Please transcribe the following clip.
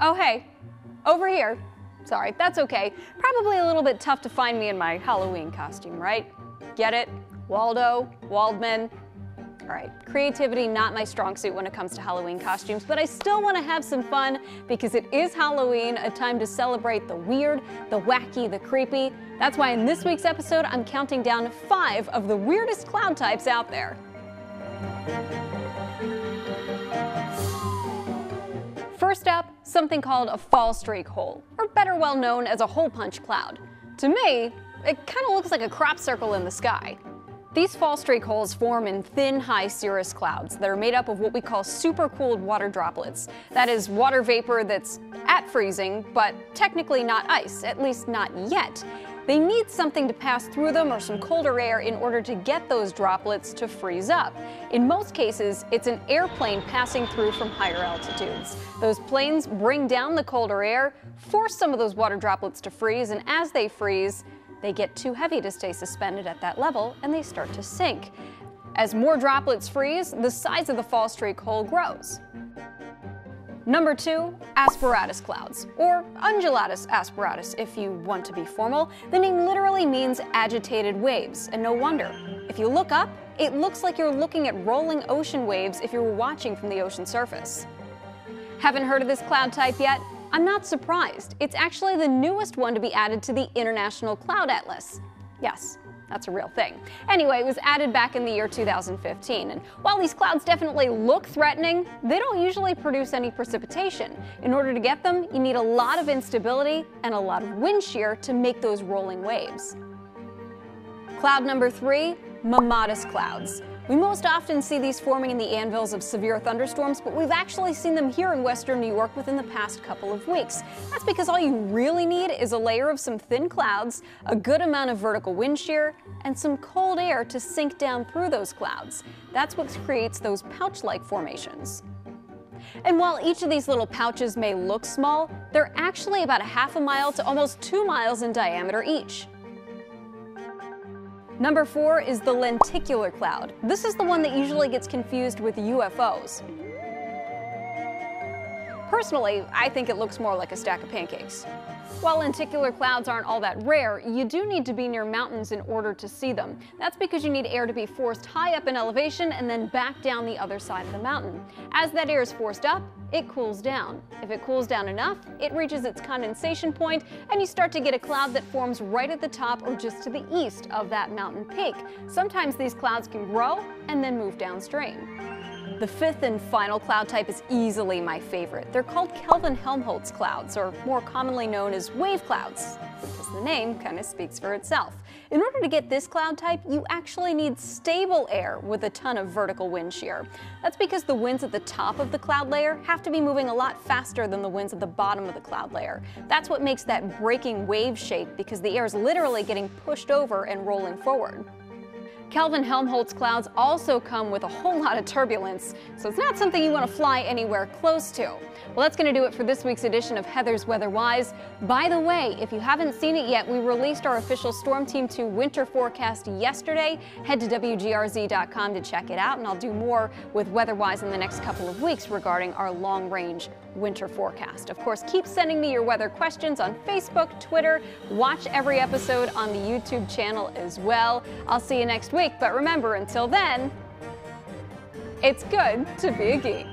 Oh hey, over here. Sorry, that's okay. Probably a little bit tough to find me in my Halloween costume, right? Get it? Waldo, Waldman. All right, creativity not my strong suit when it comes to Halloween costumes, but I still want to have some fun because it is Halloween, a time to celebrate the weird, the wacky, the creepy. That's why in this week's episode, I'm counting down 5 of the weirdest cloud types out there. First up, something called a fall streak hole, or better well known as a hole punch cloud. To me, it kind of looks like a crop circle in the sky. These fall streak holes form in thin, high cirrus clouds that are made up of what we call supercooled water droplets. That is water vapor that's at freezing, but technically not ice, at least not yet. They need something to pass through them or some colder air in order to get those droplets to freeze up. In most cases, it's an airplane passing through from higher altitudes. Those planes bring down the colder air, force some of those water droplets to freeze, and as they freeze, they get too heavy to stay suspended at that level and they start to sink. As more droplets freeze, the size of the fall streak hole grows. Number 2, asperatus clouds, or undulatus asperatus if you want to be formal. The name literally means agitated waves, and no wonder. If you look up, it looks like you're looking at rolling ocean waves if you were watching from the ocean surface. Haven't heard of this cloud type yet? I'm not surprised. It's actually the newest one to be added to the International Cloud Atlas. Yes, that's a real thing. Anyway, it was added back in the year 2015, and while these clouds definitely look threatening, they don't usually produce any precipitation. In order to get them, you need a lot of instability and a lot of wind shear to make those rolling waves. Cloud number 3, mammatus clouds. We most often see these forming in the anvils of severe thunderstorms, but we've actually seen them here in western New York within the past couple of weeks. That's because all you really need is a layer of some thin clouds, a good amount of vertical wind shear, and some cold air to sink down through those clouds. That's what creates those pouch-like formations. And while each of these little pouches may look small, they're actually about a half a mile to almost 2 miles in diameter each. Number 4 is the lenticular cloud. This is the one that usually gets confused with UFOs. Personally, I think it looks more like a stack of pancakes. While lenticular clouds aren't all that rare, you do need to be near mountains in order to see them. That's because you need air to be forced high up in elevation and then back down the other side of the mountain. As that air is forced up, it cools down. If it cools down enough, it reaches its condensation point and you start to get a cloud that forms right at the top or just to the east of that mountain peak. Sometimes these clouds can grow and then move downstream. The 5th and final cloud type is easily my favorite. They're called Kelvin-Helmholtz clouds, or more commonly known as wave clouds, because the name kind of speaks for itself. In order to get this cloud type, you actually need stable air with a ton of vertical wind shear. That's because the winds at the top of the cloud layer have to be moving a lot faster than the winds at the bottom of the cloud layer. That's what makes that breaking wave shape, because the air is literally getting pushed over and rolling forward. Kelvin-Helmholtz clouds also come with a whole lot of turbulence, so it's not something you want to fly anywhere close to. Well, that's going to do it for this week's edition of Heather's Weather-Wise. By the way, if you haven't seen it yet, we released our official Storm Team 2 winter forecast yesterday. Head to WGRZ.com to check it out, and I'll do more with Weather-Wise in the next couple of weeks regarding our long-range winter forecast. Of course, keep sending me your weather questions on Facebook, Twitter. Watch every episode on the YouTube channel as well. I'll see you next week, but remember, until then, it's good to be a geek.